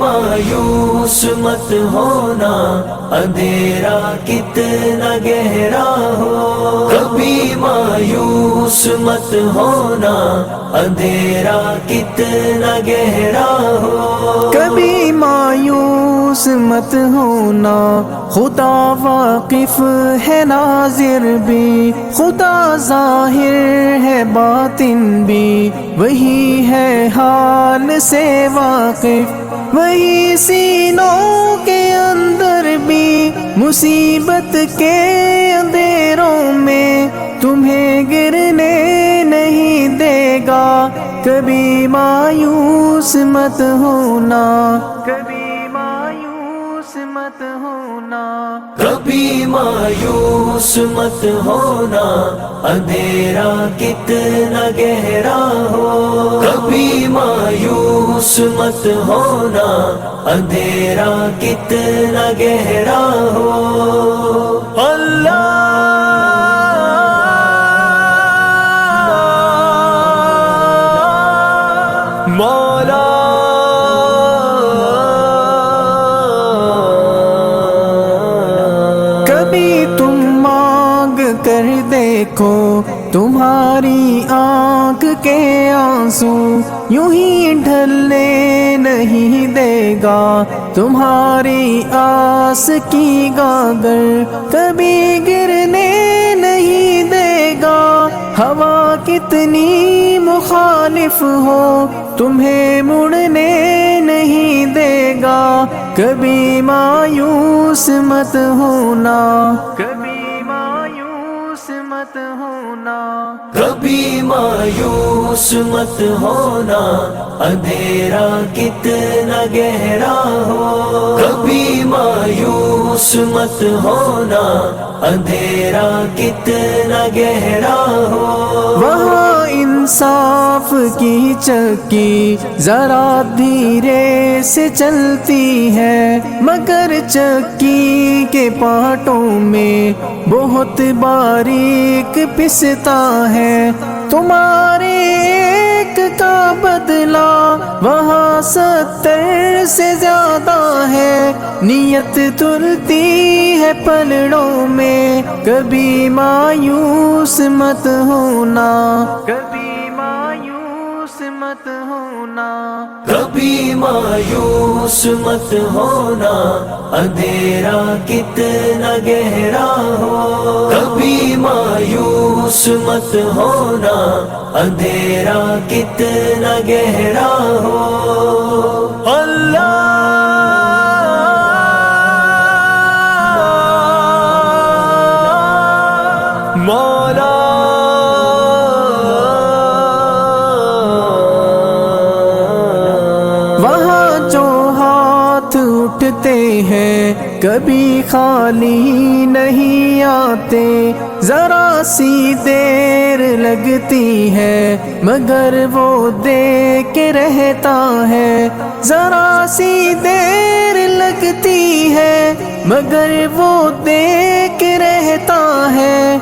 مایوس مت ہونا، اندھیرا کتنا گہرا ہو، کبھی مایوس مت ہونا، اندھیرا کتنا گہرا ہو، کبھی مایوس مت ہونا، خدا واقف ہے ناظر بھی، خدا ظاہر ہے باطن بھی، وہی ہے حال سے واقف، وہی سینوں کے اندر بھی، مصیبت کے اندھیروں میں تمہیں گرنے نہیں دے گا، کبھی مایوس مت ہونا، کبھی مایوس مت ہونا، کبھی مایوس مت ہونا، اندھیرا کتنا گہرا ہو، کبھی مایوس مت ہونا، اندھیرا کتنا گہرا ہو، اللہ مولا کبھی تم مانگ کر دیکھو، تمہاری آنکھ کے آنسو یوں ہی ڈھلنے نہیں دے گا، تمہاری آس کی گاگر کبھی گرنے نہیں دے گا، ہوا کتنی مخالف ہو تمہیں مڑنے نہیں دے گا، کبھی مایوس مت ہونا، کبھی مایوس مت ہونا، کبھی مایوس مت ہونا، اندھیرا کتنا گہرا ہو، کبھی مایوس مت ہونا، اندھیرا کتنا گہرا ہو، وہاں انصاف کی چکی ذرا دھیرے سے چلتی ہے، مگر چکی کے پارٹوں میں بہت باریک پستا ہے، تمہارے ایک کا بدلہ وہاں 70 سے زیادہ ہے، نیت تلتی ہے پلڑوں میں، کبھی مایوس مت ہونا، کبھی مایوس مت ہونا، کبھی مایوس مت ہونا، اندھیرا کتنا گہرا ہو، کبھی مایوس مت ہونا، اندھیرا کتنا گہرا ہو، اللہ مولا وہاں جو ہاتھ اٹھتے ہیں کبھی خالی نہیں آتے، ذرا سی دیر لگتی ہے مگر وہ دے کے رہتا ہے، ذرا سی دیر لگتی ہے مگر وہ دے کے رہتا ہے،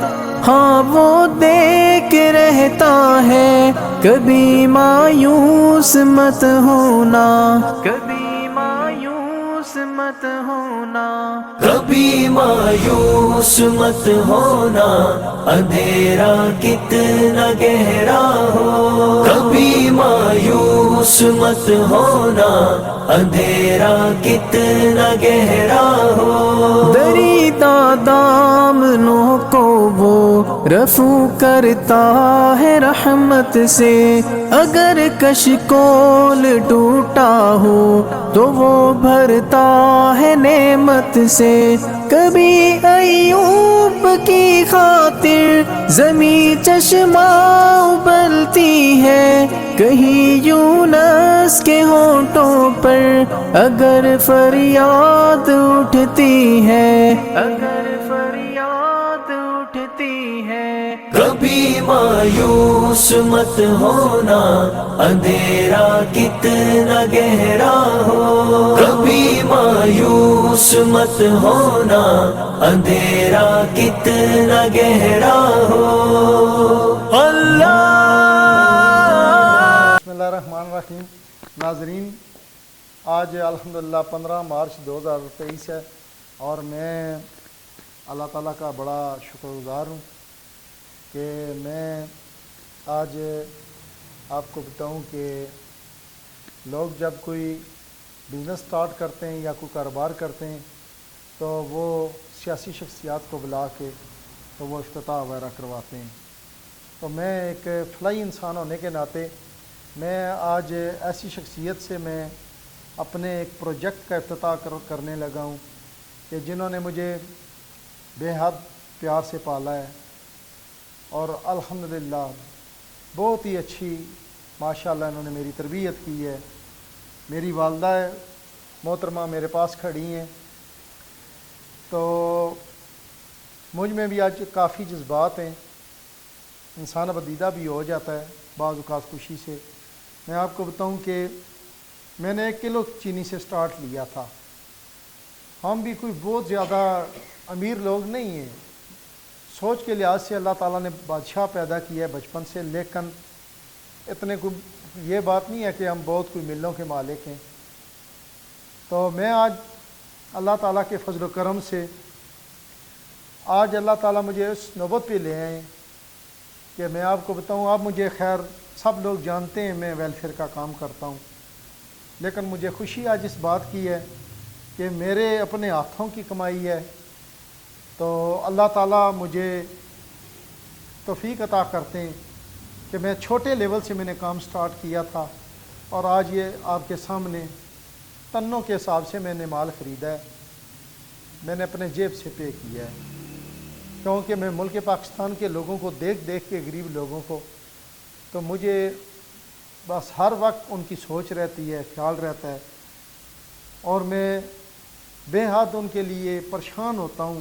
ہاں وہ دیکھ رہتا ہے، کبھی مایوس مت ہونا، کبھی مایوس مت ہونا، کبھی مایوس مت ہونا، اندھیرا کتنا گہرا ہو، کبھی مایوس مت ہونا، اندھیرا کتنا گہرا ہو، دریدہ دامنوں کو وہ رفو کرتا ہے رحمت سے، اگر کشکول ٹوٹا ہو تو وہ بھرتا ہے نعمت سے، کبھی ایوب کی خاطر زمیں چشمہ ابلتی ہے، کہیں یونس کے ہونٹوں پر اگر فریاد اٹھتی ہے، اگر فریاد اٹھتی ہے، کبھی مایوس مت ہونا، اندھیرا کتنا گہرا ہو، کبھی مایوس مت ہونا، اندھیرا کتنا گہرا ہو، اللہ بسم اللہ الرحمن الرحیم۔ ناظرین، آج الحمدللہ 15 مارچ 2023 ہے اور میں اللہ تعالیٰ کا بڑا شکر گزار ہوں کہ میں آج آپ کو بتاؤں کہ لوگ جب کوئی بزنس سٹارٹ کرتے ہیں یا کوئی کاروبار کرتے ہیں تو وہ سیاسی شخصیات کو بلا کے تو وہ افتتاح وغیرہ کرواتے ہیں. تو میں ایک فلاحی انسان ہونے کے ناطے میں آج ایسی شخصیت سے میں اپنے ایک پروجیکٹ کا افتتاح کرنے لگا ہوں کہ جنہوں نے مجھے بے حد پیار سے پالا ہے اور الحمدللہ بہت ہی اچھی ماشاءاللہ انہوں نے میری تربیت کی ہے. میری والدہ محترمہ میرے پاس کھڑی ہیں تو مجھ میں بھی آج کافی جذبات ہیں. انسان بدیدہ بھی ہو جاتا ہے بعض اوقات خوشی سے. میں آپ کو بتاؤں کہ میں نے 1 کلو چینی سے سٹارٹ لیا تھا. ہم بھی کوئی بہت زیادہ امیر لوگ نہیں ہیں. سوچ کے لحاظ سے اللہ تعالیٰ نے بادشاہ پیدا کیا ہے بچپن سے, لیکن اتنے کوئی یہ بات نہیں ہے کہ ہم بہت کوئی ملوں کے مالک ہیں. تو میں آج اللہ تعالیٰ کے فضل و کرم سے آج اللہ تعالیٰ مجھے اس نوبت پہ لے آئے کہ میں آپ کو بتاؤں. آپ مجھے خیر سب لوگ جانتے ہیں میں ویلفیئر کا کام کرتا ہوں, لیکن مجھے خوشی آج اس بات کی ہے کہ میرے اپنے ہاتھوں کی کمائی ہے. تو اللہ تعالیٰ مجھے توفیق عطا کرتے ہیں کہ میں چھوٹے لیول سے میں نے کام سٹارٹ کیا تھا اور آج یہ آپ کے سامنے ٹنوں کے حساب سے میں نے مال خریدا ہے. میں نے اپنے جیب سے پے کیا ہے کیونکہ میں ملک پاکستان کے لوگوں کو دیکھ کے غریب لوگوں کو تو مجھے بس ہر وقت ان کی سوچ رہتی ہے, خیال رہتا ہے اور میں بے حد ان کے لیے پریشان ہوتا ہوں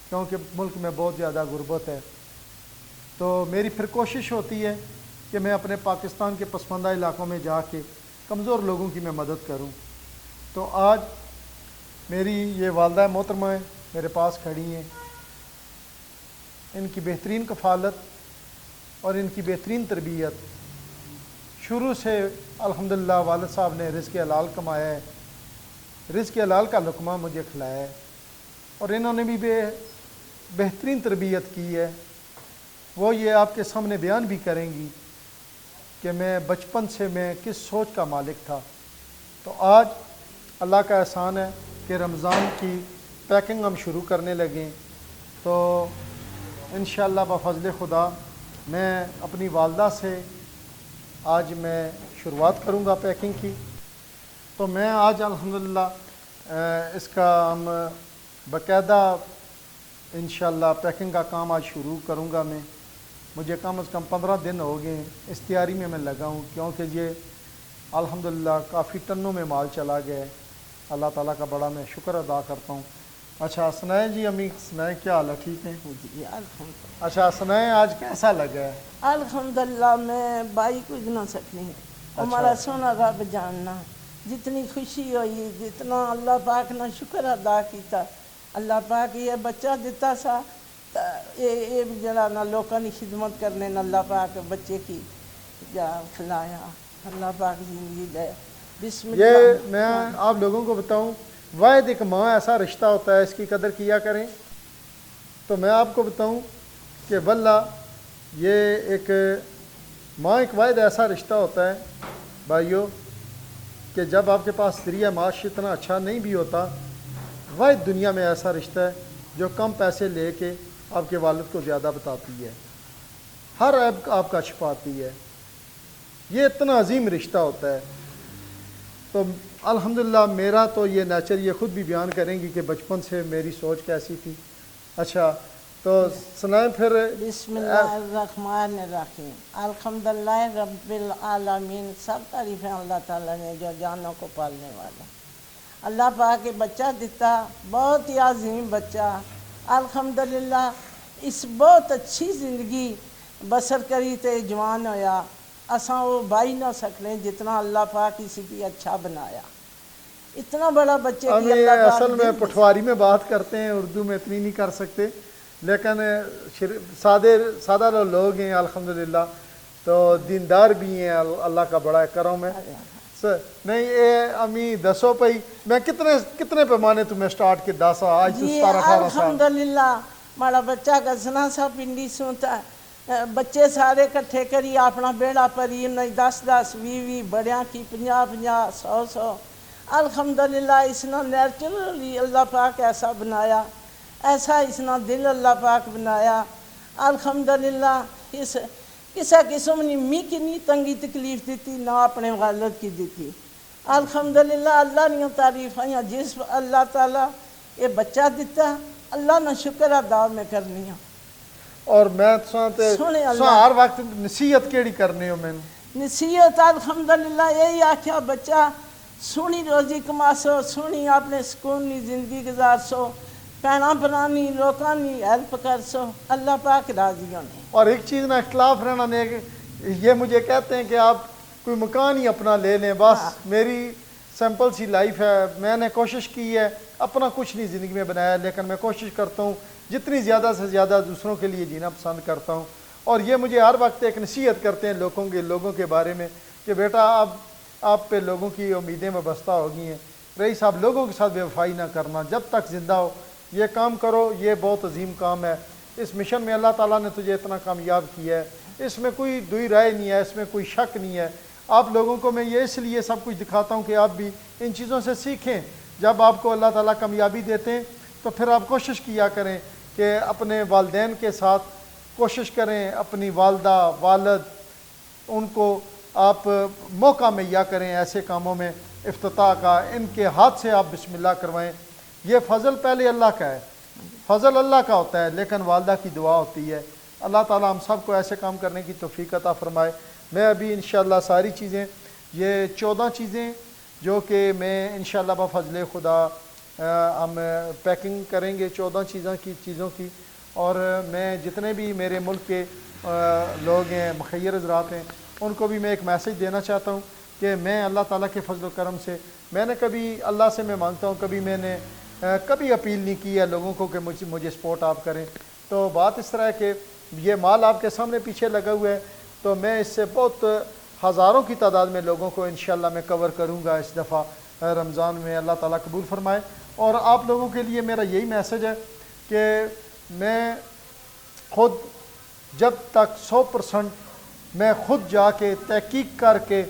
کیونکہ ملک میں بہت زیادہ غربت ہے. تو میری پھر کوشش ہوتی ہے کہ میں اپنے پاکستان کے پسماندہ علاقوں میں جا کے کمزور لوگوں کی میں مدد کروں. تو آج میری یہ والدہ محترمہ میرے پاس کھڑی ہیں. ان کی بہترین کفالت اور ان کی بہترین تربیت شروع سے الحمدللہ والد صاحب نے رزق حلال کمایا ہے, رزق حلال کا لقمہ مجھے کھلایا ہے اور انہوں نے بھی بہترین تربیت کی ہے. وہ یہ آپ کے سامنے بیان بھی کریں گی کہ میں بچپن سے میں کس سوچ کا مالک تھا. تو آج اللہ کا احسان ہے کہ رمضان کی پیکنگ ہم شروع کرنے لگیں. تو انشاءاللہ بفضل خدا میں اپنی والدہ سے آج میں شروعات کروں گا پیکنگ کی. تو میں آج الحمدللہ اس کا ہم باقاعدہ انشاءاللہ پیکنگ کا کام آج شروع کروں گا. میں مجھے کم از کم 15 دن ہو گئے اس تیاری میں لگا ہوں کیونکہ یہ الحمدللہ کافی ٹنوں میں مال چلا گیا ہے. اللہ تعالیٰ کا بڑا میں شکر ادا کرتا ہوں. اچھا سنائیں جی امی, سنائیں کیا حال ہے, ٹھیک ہیں؟ جی الحمد اچھا سنائیں آج کیسا لگا ہے؟ الحمدللہ میں بائی کو گنا سکتی ہوں. ہمارا سونا رب جاننا جتنی خوشی ہوئی, جتنا اللہ پاک نے شکر ادا کیتا. اللہ پاک یہ بچہ دیتا سا یہ جڑا نہ لوگوں کی خدمت کرنے نہ اللہ پاک بچے کی جا کھلایا. اللہ پاک زندگی دے. بسم یہ اللہ. میں آپ لوگوں کو بتاؤں واحد ایک ماں ایسا رشتہ ہوتا ہے, اس کی قدر کیا کریں. تو میں آپ کو بتاؤں کہ واللہ یہ ایک ماں ایک واحد ایسا رشتہ ہوتا ہے بھائیوں کہ جب آپ کے پاس ذریعہ معاش اتنا اچھا نہیں بھی ہوتا, واحد دنیا میں ایسا رشتہ ہے جو کم پیسے لے کے آپ کے والد کو زیادہ بتاتی ہے, ہر عیب آپ کا چھپاتی ہے. یہ اتنا عظیم رشتہ ہوتا ہے. تو الحمدللہ میرا تو یہ نیچر یہ خود بھی بیان کریں گی کہ بچپن سے میری سوچ کیسی تھی. اچھا تو سنائیں پھر. بسم اللہ الرحمن الرحیم. الحمدللہ رب العالمین. سب تعریفیں اللہ تعالیٰ نے جو جانوں کو پالنے والا. اللہ پاک کے بچہ دیتا, بہت ہی عظیم بچہ. الحمدللہ اس بہت اچھی زندگی بسر کری تے جوان ہویا. اساں وہ بائی نہ سکنے جتنا اللہ پاک اسی کی اچھا بنایا. اتنا بڑا بچے ہم کی اللہ پاک اصل میں پٹھواری میں بات کرتے ہیں, اردو میں اتنی نہیں کر سکتے, لیکن سادہ لوگ ہیں الحمدللہ. تو دیندار بھی ہیں, اللہ کا بڑا کرم ہے. نہیں اے امی دسو پئی میں کتنے پیمانے تمہیں سٹارٹ کے داسا آج تو جی 17-18 سال الحمدللہ ماڑا بچہ گسنا سا پنڈی سونتا بچے سارے کٹھے کری اپنا بیڑا پری انہیں 10-10 20 بڑیاں کی 50-50 100 الحمدللہ اس نے نیچرلی اللہ پاک ایسا بنایا ایسا اس نے دل اللہ پاک بنایا الحمدللہ اس کسا قسم نے می کی نہیں تنگی تکلیف دیتی نہ اپنے والد کی دیتی الحمدللہ اللہ نے تعریف ہیں جس اللہ تعالیٰ یہ بچہ دیتا اللہ نے شکر ادا میں کرنی ہے اور میں سنتے سنے اللہ ہر وقت نصیحت کیڑی کرنے ہو میں نصیحت الحمدللہ یہی آکھیا بچہ سونی روزی کما سو سونی اپنے سکونی زندگی گزار سو پینا بنانی لوکانی ہیلپ کر سو اللہ پاک راضی ہونے اور ایک چیز نہ اختلاف رہنا نہیں یہ مجھے کہتے ہیں کہ آپ کوئی مکان ہی اپنا لے لیں بس میری سمپل سی لائف ہے میں نے کوشش کی ہے اپنا کچھ نہیں زندگی میں بنایا لیکن میں کوشش کرتا ہوں جتنی زیادہ سے زیادہ دوسروں کے لیے جینا پسند کرتا ہوں اور یہ مجھے ہر وقت ایک نصیحت کرتے ہیں لوگوں کے بارے میں کہ بیٹا آپ پہ لوگوں کی امیدیں وابستہ ہو گئی ہیں رئیس صاحب لوگوں کے ساتھ بے وفائی نہ کرنا جب تک زندہ ہو یہ کام کرو یہ بہت عظیم کام ہے اس مشن میں اللہ تعالیٰ نے تجھے اتنا کامیاب کیا ہے اس میں کوئی دوئی رائے نہیں ہے اس میں کوئی شک نہیں ہے آپ لوگوں کو میں یہ اس لیے سب کچھ دکھاتا ہوں کہ آپ بھی ان چیزوں سے سیکھیں جب آپ کو اللہ تعالیٰ کامیابی دیتے ہیں تو پھر آپ کوشش کیا کریں کہ اپنے والدین کے ساتھ کوشش کریں اپنی والدہ والد ان کو آپ موقع مہیا کریں ایسے کاموں میں افتتاح کا ان کے ہاتھ سے آپ بسم اللہ کروائیں یہ فضل پہلے اللہ کا ہے فضل اللہ کا ہوتا ہے لیکن والدہ کی دعا ہوتی ہے اللہ تعالیٰ ہم سب کو ایسے کام کرنے کی توفیق عطا فرمائے میں ابھی انشاءاللہ ساری چیزیں یہ 14 چیزیں جو کہ میں انشاءاللہ بفضل خدا ہم پیکنگ کریں گے 14 چیزوں کی اور میں جتنے بھی میرے ملک کے لوگ ہیں مخیر حضرات ہیں ان کو بھی میں ایک میسیج دینا چاہتا ہوں کہ میں اللہ تعالیٰ کے فضل و کرم سے میں نے کبھی اللہ سے میں مانگتا ہوں کبھی میں نے کبھی اپیل نہیں کی ہے لوگوں کو کہ مجھے سپورٹ آپ کریں تو بات اس طرح ہے کہ یہ مال آپ کے سامنے پیچھے لگا ہوا ہے تو میں اس سے بہت ہزاروں کی تعداد میں لوگوں کو انشاءاللہ میں کور کروں گا اس دفعہ رمضان میں اللہ تعالیٰ قبول فرمائے اور آپ لوگوں کے لیے میرا یہی میسیج ہے کہ میں خود جب تک 100% میں خود جا کے تحقیق کر کے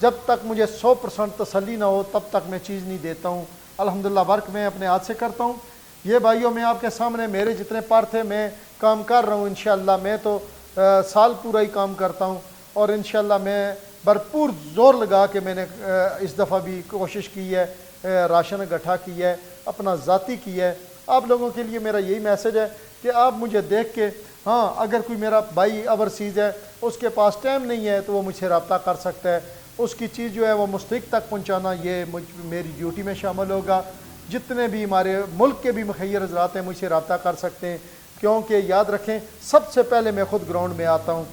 جب تک مجھے 100% تسلی نہ ہو تب تک میں چیز نہیں دیتا ہوں الحمدللہ ورک میں اپنے ہاتھ سے کرتا ہوں یہ بھائیوں میں آپ کے سامنے میرے جتنے پار تھے میں کام کر رہا ہوں انشاءاللہ میں تو سال پورا ہی کام کرتا ہوں اور انشاءاللہ میں بھرپور زور لگا کے میں نے اس دفعہ بھی کوشش کی ہے راشن اکٹھا کیا ہے اپنا ذاتی کیا ہے آپ لوگوں کے لیے میرا یہی میسیج ہے کہ آپ مجھے دیکھ کے ہاں اگر کوئی میرا بھائی اوورسیز ہے اس کے پاس ٹائم نہیں ہے تو وہ مجھ سے رابطہ کر سکتا ہے اس کی چیز جو ہے وہ مستحق تک پہنچانا یہ میری ڈیوٹی میں شامل ہوگا جتنے بھی ہمارے ملک کے بھی مخیر حضرات ہیں مجھ سے رابطہ کر سکتے ہیں کیونکہ یاد رکھیں سب سے پہلے میں خود گراؤنڈ میں آتا ہوں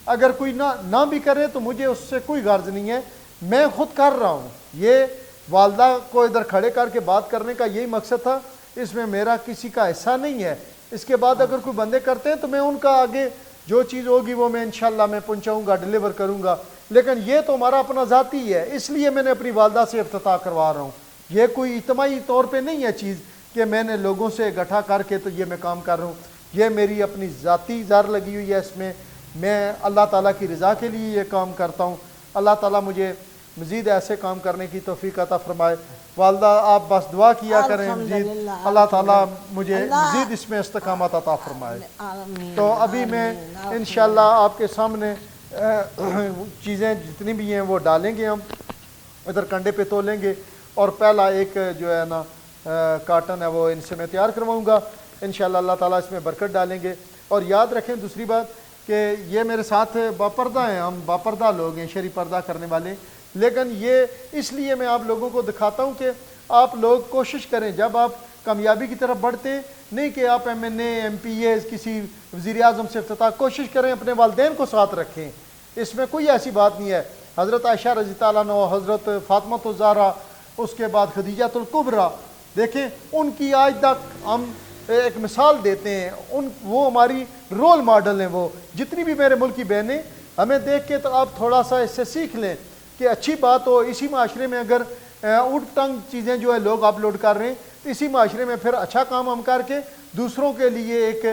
اگر کوئی نہ بھی کرے تو مجھے اس سے کوئی غرض نہیں ہے میں خود کر رہا ہوں یہ والدہ کو ادھر کھڑے کر کے بات کرنے کا یہی مقصد تھا اس میں میرا کسی کا حصہ نہیں ہے اس کے بعد اگر کوئی بندے کرتے ہیں تو میں ان کا آگے جو چیز ہوگی وہ میں انشاءاللہ میں پہنچاؤں گا ڈیلیور کروں گا لیکن یہ تو ہمارا اپنا ذاتی ہے اس لیے میں نے اپنی والدہ سے افتتاح کروا رہا ہوں یہ کوئی اجتماعی طور پہ نہیں ہے چیز کہ میں نے لوگوں سے اکٹھا کر کے تو یہ میں کام کر رہا ہوں یہ میری اپنی ذاتی زار لگی ہوئی ہے اس میں اللہ تعالیٰ کی رضا کے لیے یہ کام کرتا ہوں اللہ تعالیٰ مجھے مزید ایسے کام کرنے کی توفیق عطا فرمائے والدہ آپ بس دعا کیا کریں مزید اللہ تعالیٰ مجھے مزید اس میں استقامت عطا فرمائے تو ابھی میں انشاءاللہ آپ کے سامنے چیزیں جتنی بھی ہیں وہ ڈالیں گے ہم ادھر کنڈے پہ تولیں گے اور پہلا ایک جو ہے نا کارٹن ہے وہ ان سے میں تیار کرواؤں گا انشاءاللہ اللہ تعالیٰ اس میں برکت ڈالیں گے اور یاد رکھیں دوسری بات کہ یہ میرے ساتھ باپردہ ہیں ہم باپردہ لوگ ہیں شرعی پردہ کرنے والے لیکن یہ اس لیے میں آپ لوگوں کو دکھاتا ہوں کہ آپ لوگ کوشش کریں جب آپ کامیابی کی طرف بڑھتے ہیں نہیں کہ آپ MNA MPA کسی وزیر اعظم سے افتتاح کوشش کریں اپنے والدین کو ساتھ رکھیں اس میں کوئی ایسی بات نہیں ہے حضرت عائشہ رضی اللہ عنہ حضرت فاطمہ الزہرا اس کے بعد خدیجہ الکبریٰ دیکھیں ان کی آج تک ہم ایک مثال دیتے ہیں وہ ہماری رول ماڈل ہیں وہ جتنی بھی میرے ملک کی بہنیں ہمیں دیکھ کے تو آپ تھوڑا سا اس سے سیکھ لیں کہ اچھی بات ہو، اسی معاشرے میں اگر اٹھ ٹنگ چیزیں جو ہے لوگ اپلوڈ کر رہے ہیں تو اسی معاشرے میں پھر اچھا کام ہم کر کے دوسروں کے لیے ایک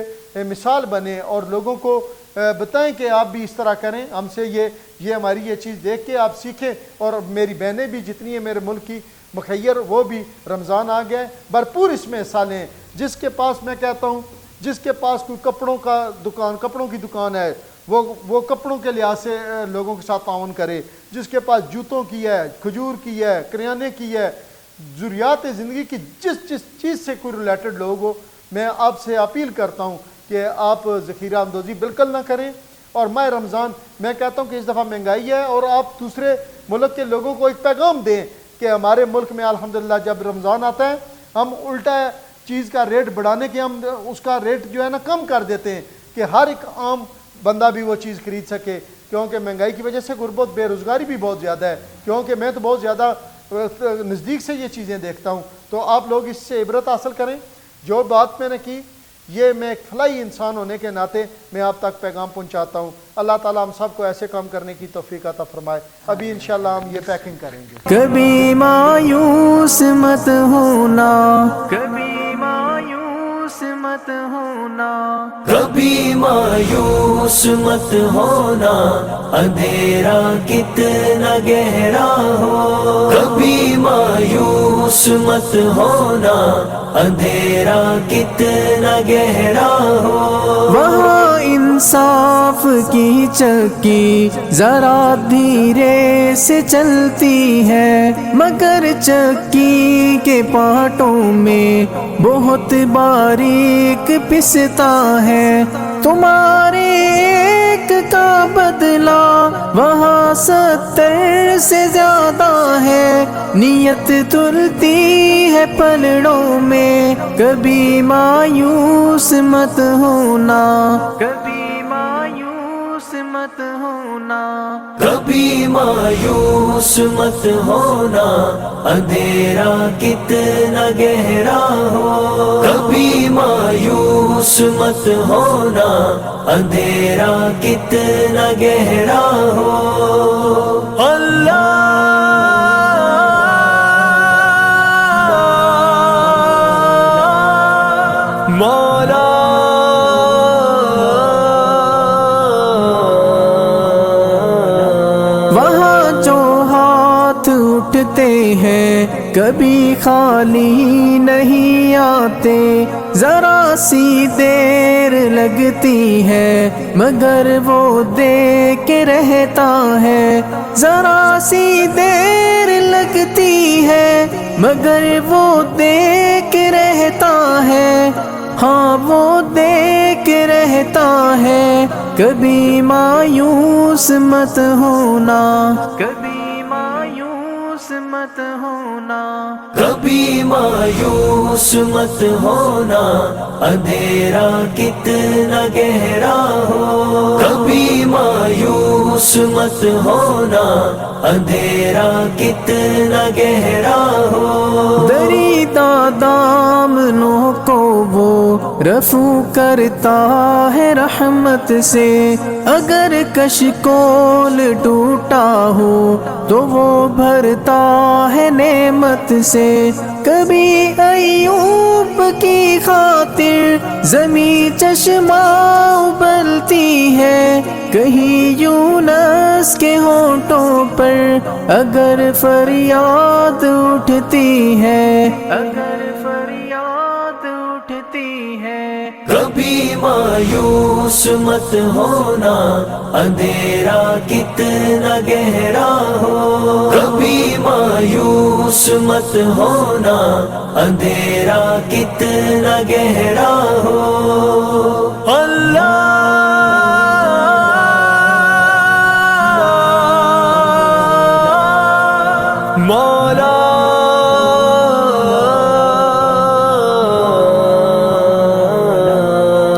مثال بنے اور لوگوں کو بتائیں کہ آپ بھی اس طرح کریں، ہم سے یہ ہماری یہ چیز دیکھ کے آپ سیکھیں۔ اور میری بہنیں بھی جتنی ہیں میرے ملک کی مخیر، وہ بھی رمضان آ گیا ہے، بھرپور اس میں حصہ لیں۔ جس کے پاس میں کہتا ہوں جس کے پاس کوئی کپڑوں کی دکان ہے وہ کپڑوں کے لحاظ سے لوگوں کے ساتھ تعاون کرے، جس کے پاس جوتوں کی ہے، کھجور کی ہے، کریانے کی ہے، ضروریات زندگی کی جس چیز سے کوئی ریلیٹڈ لوگ ہو، میں آپ سے اپیل کرتا ہوں کہ آپ ذخیرہ اندوزی بالکل نہ کریں۔ اور ماہ رمضان میں کہتا ہوں کہ اس دفعہ مہنگائی ہے اور آپ دوسرے ملک کے لوگوں کو ایک پیغام دیں کہ ہمارے ملک میں الحمدللہ جب رمضان آتا ہے ہم الٹا چیز کا ریٹ بڑھانے کے ہم اس کا ریٹ جو ہے نا کم کر دیتے ہیں کہ ہر ایک عام بندہ بھی وہ چیز خرید سکے، کیونکہ مہنگائی کی وجہ سے غربت بے روزگاری بھی بہت زیادہ ہے، کیونکہ میں تو بہت زیادہ نزدیک سے یہ چیزیں دیکھتا ہوں۔ تو آپ لوگ اس سے عبرت حاصل کریں۔ جو بات میں نے کی یہ میں ایک فلاحی انسان ہونے کے ناطے میں آپ تک پیغام پہنچاتا ہوں۔ اللہ تعالیٰ ہم سب کو ایسے کام کرنے کی توفیق عطا فرمائے۔ ابھی انشاءاللہ ہم یہ پیکنگ کریں گے۔ کبھی مایوس مت ہونا، کبھی مایوس مت ہونا، کبھی مایوس مت ہونا، اندھیرا کتنا گہرا ہو۔ کبھی مایوس مت ہونا، اندھیرا کتنا گہرا ہو۔ وہاں انصاف کی چکی ذرا دھیرے سے چلتی ہے، مگر چکی کے پارٹوں میں بہت باریک پستا ہے۔ تمہارے ایک کا بدلہ وہاں 70 سے زیادہ ہے، نیت تلتی ہے پلڑوں میں، کبھی مایوس مت ہونا، کبھی مایوس مت ہونا، کبھی مایوس مت ہونا، اندھیرا کتنا گہرا ہو۔ کبھی مایوس مت ہونا، اندھیرا کتنا گہرا ہو۔ اللہ مولا وہاں جو ہاتھ اٹھتے ہیں کبھی خالی نہیں آتے، ذرا سی دیر لگتی ہے مگر وہ دے کے رہتا ہے، ذرا سی دیر لگتی ہے مگر وہ دے کے رہتا ہے، ہاں وہ دے کے رہتا ہے۔ کبھی مایوس مت ہونا، کبھی مایوس مت ہونا، کبھی مایوس مت ہونا، اندھیرا کتنا گہرا ہو۔ کبھی مایوس مت ہونا، اندھیرا کتنا گہرا ہو۔ دریدہ دامنوں کو وہ رفو کرتا ہے رحمت سے، اگر کشکول ٹوٹا ہو تو وہ بھرتا ہے نعمت سے۔ کبھی ایوب کی خاطر زمیں چشمہ ابلتی ہے، کہیں یونس کے ہونٹوں پر اگر فریاد اٹھتی ہے، اگر فریاد اٹھتی ہے۔ کبھی مایوس مت ہونا، اندھیرا کتنا گہرا ہو۔ کبھی مایوس مت ہونا، اندھیرا کتنا گہرا ہو۔ اللہ مولا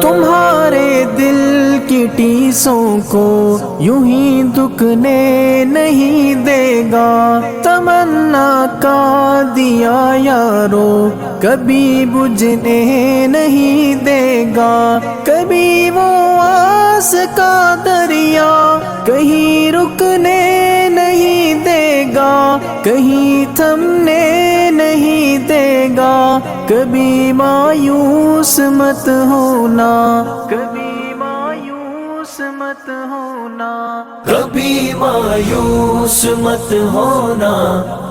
تمہارے دل کی ٹیسوں کو یوں ہی دکنے نہیں دے گا، تمنا کا دیا یارو کبھی بجھنے نہیں دے گا، کبھی وہ آس کا دریا کہیں رکنے نہیں دے گا، کہیں تھمنے نہیں دے گا، کبھی مایوس مت ہونا، کبھی مایوس مت ہونا، کبھی مایوس مت ہونا،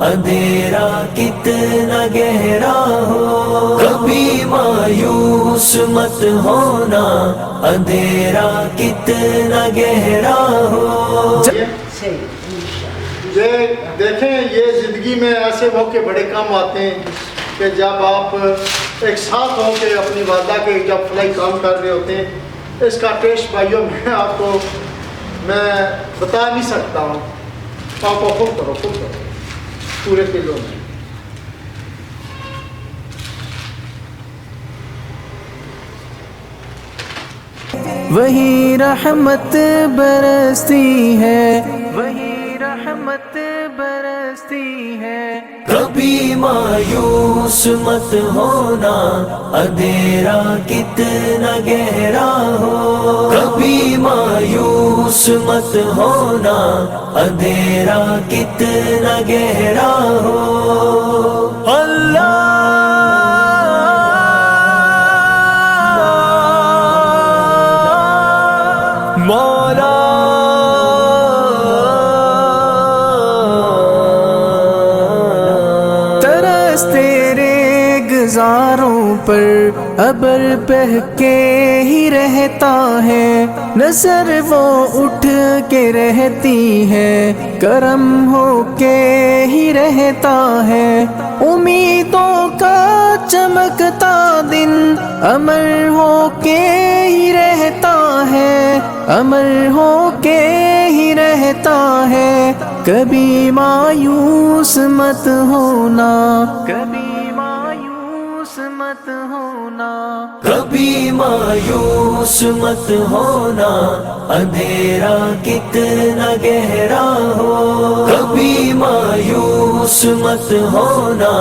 اندھیرا کتنا گہرا ہو، کبھی مایوس مت ہونا، اندھیرا کتنا گہرا ہو۔ دیکھیں یہ زندگی میں ایسے موقع بڑے کم آتے ہیں کہ جب آپ ایک ساتھ ہو کے اپنی والدہ کے جب فلائی کام کر رہے ہوتے ہیں، اس کا ٹیسٹ بھائیوں میں آپ کو میں بتا نہیں سکتا ہوں۔ آپ کو خود کرو پورے دلوں میں۔ وہی رحمت برستی ہے، وہی رحمت برستی ہے، کبھی مایوس مت ہونا، اندھیرا کتنا گہرا ہو، کبھی مایوس مت ہونا، اندھیرا کتنا گہرا ہو۔ اللہ مولا ترس تیرے گزاروں پر ابر بہہ کے ہی رہتا ہے، نظر وہ اٹھ کے رہتی ہے، کرم ہو کے ہی رہتا ہے، امیدوں کا چمکتا دن امر ہو کے ہی رہتا ہے، امر ہو کے ہی رہتا ہے، کبھی مایوس مت ہونا، کبھی مایوس مت ہونا، کبھی مایوس مت ہونا، اندھیرا کتنا گہرا ہو، کبھی مایوس مت ہونا،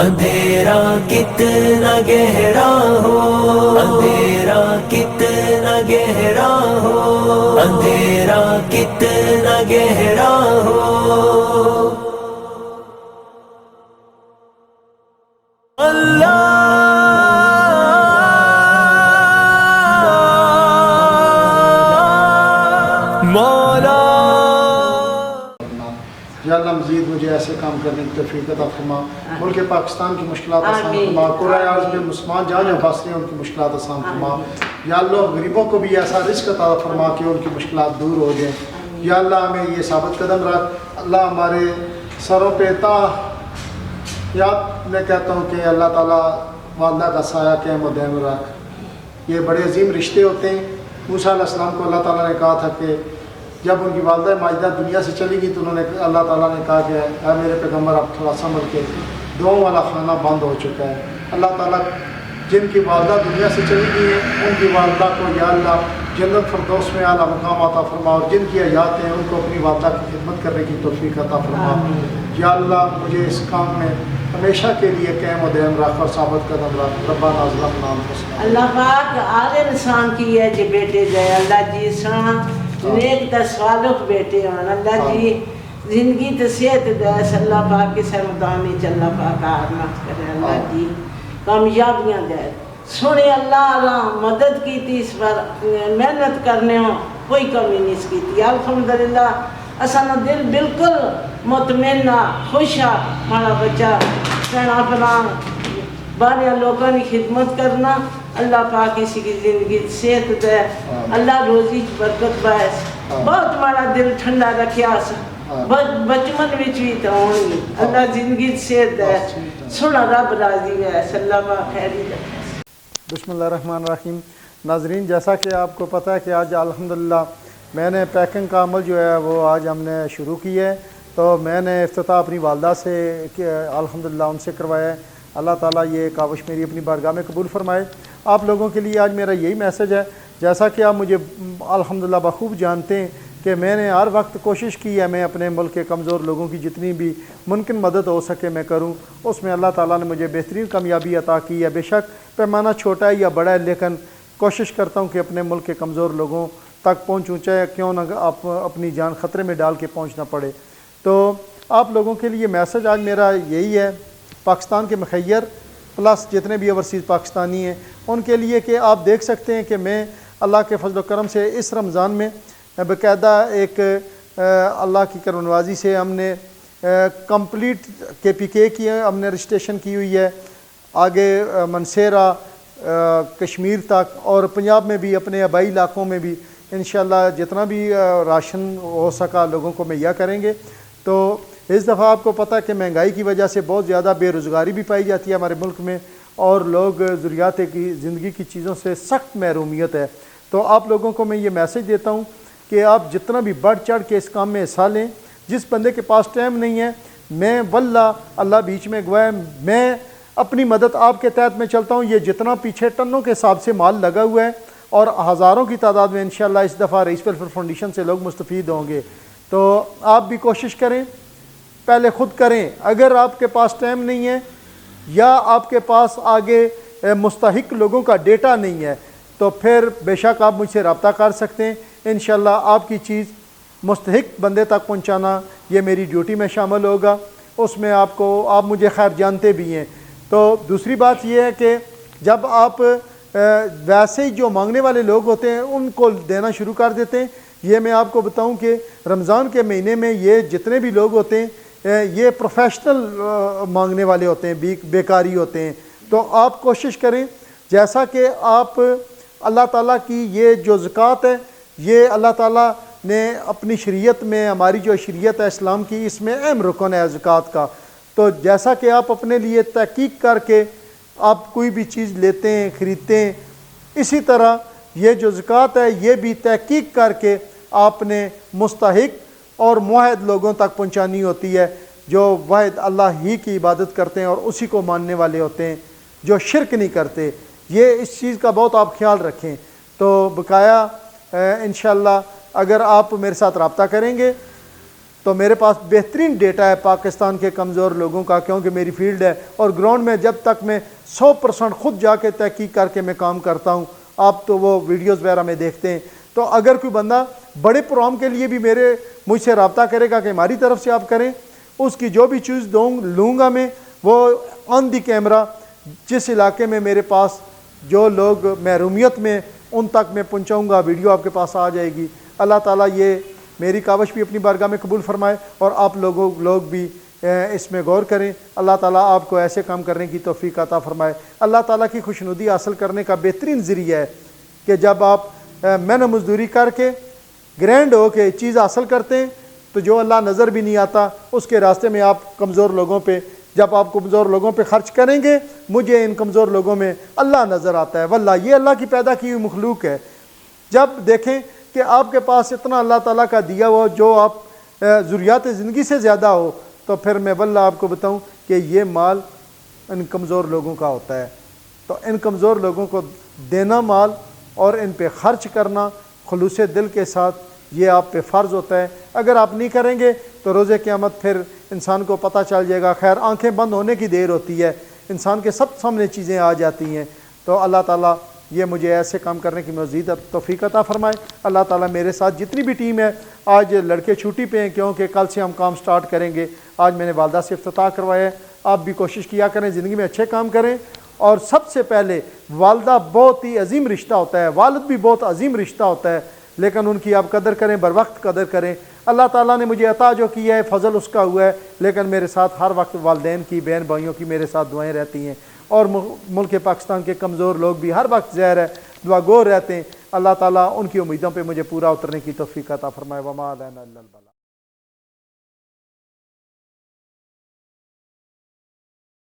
اندھیرا کتنا گہرا ہو، اندھیرا کتنا گہرا ہو، اندھیرا کتنا گہرا ہو۔ اللہ مولا یا اللہ مزید مجھے ایسے کام کرنے کی توفیق عطا فرما، ملک پاکستان کی مشکلات آسان فرما، قرآن عظیم میں مسلمان جہاں جہاں پھنس رہے ہیں ان کی مشکلات آسان فرما، یا اللہ غریبوں کو بھی ایسا رزق عطا فرما کہ ان کی مشکلات دور ہو جائیں، یا اللہ ہمیں یہ ثابت قدم رکھ، اللہ ہمارے سروں پہ یاد میں کہتا ہوں کہ اللہ تعالیٰ والدہ کا سایہ قائم و دائم رکھ۔ یہ بڑے عظیم رشتے ہوتے ہیں۔ موسیٰ علیہ السلام کو اللہ تعالیٰ نے کہا تھا کہ جب ان کی والدہ ماجدہ دنیا سے چلی گئی تو انہوں نے اللہ تعالیٰ نے کہا کہ اے میرے پیغمبر اب تھوڑا سنبھل کے، دعاؤں والا خانہ بند ہو چکا ہے۔ اللہ تعالیٰ جن کی والدہ دنیا سے چلی گئی ہیں ان کی والدہ کو یا اللہ جنت فردوس میں اعلیٰ مقام عطا فرما، اور جن کی حیات ہیں ان کو اپنی والدہ کی خدمت کرنے کی توفیق عطا فرما۔ یا اللہ مجھے اس کام میں ہمیشہ کے لیے قائم و دائم رکھ اور ثابت قدم رکھ۔ ربنا ظلمنا انفسنا۔ اللہ پاک ہر انسان کی ہے جی بیٹے گئے اللہ جی سنا نیک دا سوالک بیٹے ہوں اللہ جی زندگی تو صحت دے اللہ پاک کے سرمدانی چ اللہ پاک آرمت کرے اللہ جی کامیابیاں دے سنے اللہ اللہ مدد کی تھی اس پر محنت کرنے ہوں کوئی کمی نہیں کی تھی الحمدللہ اسانا دل بالکل مطمئن خوش ہمارا بچہ سنا اپنا بارے لوگوں کی خدمت کرنا اللہ پاک اسی کی زندگی صحت دے اللہ روزی برکت باعث بہت بڑا دل ٹھنڈا رکھیا بچپن وچ بھی تو ہونگی اللہ زندگی صحت دے سنا رب راضی ہے صلی اللہ پاک خیری رکھے۔ بسم اللہ الرحمن الرحیم۔ ناظرین جیسا کہ آپ کو پتہ ہے کہ آج الحمدللہ میں نے پیکنگ کا عمل جو ہے وہ آج ہم نے شروع کی ہے، تو میں نے افتتاح اپنی والدہ سے الحمدللہ ان سے کروایا ہے۔ اللہ تعالیٰ یہ کاوش میری اپنی بارگاہ میں قبول فرمائے۔ آپ لوگوں کے لیے آج میرا یہی میسج ہے جیسا کہ آپ مجھے الحمدللہ بخوب جانتے ہیں کہ میں نے ہر وقت کوشش کی ہے میں اپنے ملک کے کمزور لوگوں کی جتنی بھی ممکن مدد ہو سکے میں کروں، اس میں اللہ تعالیٰ نے مجھے بہترین کامیابی عطا کی ہے۔ بے شک پیمانہ چھوٹا ہے یا بڑا ہے، لیکن کوشش کرتا ہوں کہ اپنے ملک کے کمزور لوگوں تک پہنچوں، چاہے کیوں نہ آپ اپنی جان خطرے میں ڈال کے پہنچنا پڑے۔ تو آپ لوگوں کے لیے میسج آج میرا یہی ہے، پاکستان کے مخیر پلس جتنے بھی اوورسیز پاکستانی ہیں ان کے لیے، کہ آپ دیکھ سکتے ہیں کہ میں اللہ کے فضل و کرم سے اس رمضان میں باقاعدہ ایک اللہ کی کرم نوازی سے ہم نے کمپلیٹ KPK کی ہے، ہم نے رجسٹریشن کی ہوئی ہے، آگے منسیرہ کشمیر تک اور پنجاب میں بھی اپنے آبائی علاقوں میں بھی انشاءاللہ جتنا بھی راشن ہو سکا لوگوں کو مہیا کریں گے۔ تو اس دفعہ آپ کو پتہ ہے کہ مہنگائی کی وجہ سے بہت زیادہ بے روزگاری بھی پائی جاتی ہے ہمارے ملک میں، اور لوگ ضروریات کی زندگی کی چیزوں سے سخت محرومیت ہے۔ تو آپ لوگوں کو میں یہ میسج دیتا ہوں کہ آپ جتنا بھی بڑھ چڑھ کے اس کام میں حصہ لیں۔ جس بندے کے پاس ٹائم نہیں ہے، میں واللہ اللہ بیچ میں گواہ ہے، میں اپنی مدد آپ کے تحت میں چلتا ہوں۔ یہ جتنا پیچھے ٹنوں کے حساب سے مال لگا ہوا ہے اور ہزاروں کی تعداد میں انشاءاللہ اس دفعہ رئیس ویلفیئر فاؤنڈیشن سے لوگ مستفید ہوں گے۔ تو آپ بھی کوشش کریں، پہلے خود کریں۔ اگر آپ کے پاس ٹائم نہیں ہے یا آپ کے پاس آگے مستحق لوگوں کا ڈیٹا نہیں ہے تو پھر بے شک آپ مجھ سے رابطہ کر سکتے ہیں۔ انشاءاللہ آپ کی چیز مستحق بندے تک پہنچانا یہ میری ڈیوٹی میں شامل ہوگا، اس میں آپ مجھے خیر جانتے بھی ہیں۔ تو دوسری بات یہ ہے کہ جب آپ ویسے ہی جو مانگنے والے لوگ ہوتے ہیں ان کو دینا شروع کر دیتے ہیں، یہ میں آپ کو بتاؤں کہ رمضان کے مہینے میں یہ جتنے بھی لوگ ہوتے ہیں یہ پروفیشنل مانگنے والے ہوتے ہیں، بیکاری ہوتے ہیں۔ تو آپ کوشش کریں جیسا کہ آپ اللہ تعالیٰ کی یہ جو زکوٰۃ ہے، یہ اللہ تعالیٰ نے اپنی شریعت میں، ہماری جو شریعت ہے اسلام کی، اس میں اہم رکن ہے زکوٰۃ کا۔ تو جیسا کہ آپ اپنے لیے تحقیق کر کے آپ کوئی بھی چیز لیتے ہیں خریدتے ہیں، اسی طرح یہ جو زکوٰۃ ہے یہ بھی تحقیق کر کے آپ نے مستحق اور موحد لوگوں تک پہنچانی ہوتی ہے، جو واحد اللہ ہی کی عبادت کرتے ہیں اور اسی کو ماننے والے ہوتے ہیں، جو شرک نہیں کرتے۔ یہ اس چیز کا بہت آپ خیال رکھیں۔ تو بقایا انشاءاللہ اگر آپ میرے ساتھ رابطہ کریں گے تو میرے پاس بہترین ڈیٹا ہے پاکستان کے کمزور لوگوں کا، کیونکہ میری فیلڈ ہے اور گراؤنڈ میں جب تک میں 100% خود جا کے تحقیق کر کے میں کام کرتا ہوں، آپ تو وہ ویڈیوز وغیرہ میں دیکھتے ہیں۔ تو اگر کوئی بندہ بڑے پروگرام کے لیے بھی مجھ سے رابطہ کرے گا کہ ہماری طرف سے آپ کریں، اس کی جو بھی چیز لوں گا میں وہ آن دی کیمرہ جس علاقے میں میرے پاس جو لوگ محرومیت میں ان تک میں پہنچاؤں گا، ویڈیو آپ کے پاس آ جائے گی۔ اللہ تعالیٰ یہ میری کاوش بھی اپنی بارگاہ میں قبول فرمائے اور آپ لوگ بھی اس میں غور کریں۔ اللہ تعالیٰ آپ کو ایسے کام کرنے کی توفیق عطا فرمائے۔ اللہ تعالیٰ کی خوشنودی حاصل کرنے کا بہترین ذریعہ ہے کہ جب آپ محنت مزدوری کر کے گرینڈ ہو کے چیز حاصل کرتے ہیں تو جو اللہ نظر بھی نہیں آتا اس کے راستے میں آپ کمزور لوگوں پہ، جب آپ کمزور لوگوں پہ خرچ کریں گے، مجھے ان کمزور لوگوں میں اللہ نظر آتا ہے۔ واللہ یہ اللہ کی پیدا کی ہوئی مخلوق ہے۔ جب دیکھیں کہ آپ کے پاس اتنا اللہ تعالیٰ کا دیا ہو جو آپ ضروریات زندگی سے زیادہ ہو، تو پھر میں واللہ آپ کو بتاؤں کہ یہ مال ان کمزور لوگوں کا ہوتا ہے۔ تو ان کمزور لوگوں کو دینا مال اور ان پہ خرچ کرنا خلوص دل کے ساتھ یہ آپ پہ فرض ہوتا ہے۔ اگر آپ نہیں کریں گے تو روز قیامت پھر انسان کو پتہ چل جائے گا۔ خیر آنکھیں بند ہونے کی دیر ہوتی ہے، انسان کے سب سامنے چیزیں آ جاتی ہیں۔ تو اللہ تعالیٰ یہ مجھے ایسے کام کرنے کی مزید توفیق عطا فرمائے۔ اللہ تعالیٰ میرے ساتھ جتنی بھی ٹیم ہے، آج لڑکے چھٹی پہ ہیں کیونکہ کل سے ہم کام سٹارٹ کریں گے۔ آج میں نے والدہ سے افتتاح کروایا ہے۔ آپ بھی کوشش کیا کریں زندگی میں اچھے کام کریں، اور سب سے پہلے والدہ بہت ہی عظیم رشتہ ہوتا ہے، والد بھی بہت عظیم رشتہ ہوتا ہے، لیکن ان کی آپ قدر کریں، بر وقت قدر کریں۔ اللہ تعالیٰ نے مجھے عطا جو کیا ہے فضل اس کا ہوا ہے، لیکن میرے ساتھ ہر وقت والدین کی، بہن بھائیوں کی میرے ساتھ دعائیں رہتی ہیں، اور ملک پاکستان کے کمزور لوگ بھی ہر وقت ظاہر ہے دعا گو رہتے ہیں۔ اللہ تعالیٰ ان کی امیدوں پہ مجھے پورا اترنے کی توفیق عطا فرمائے۔ وما علینا الا البلاغ۔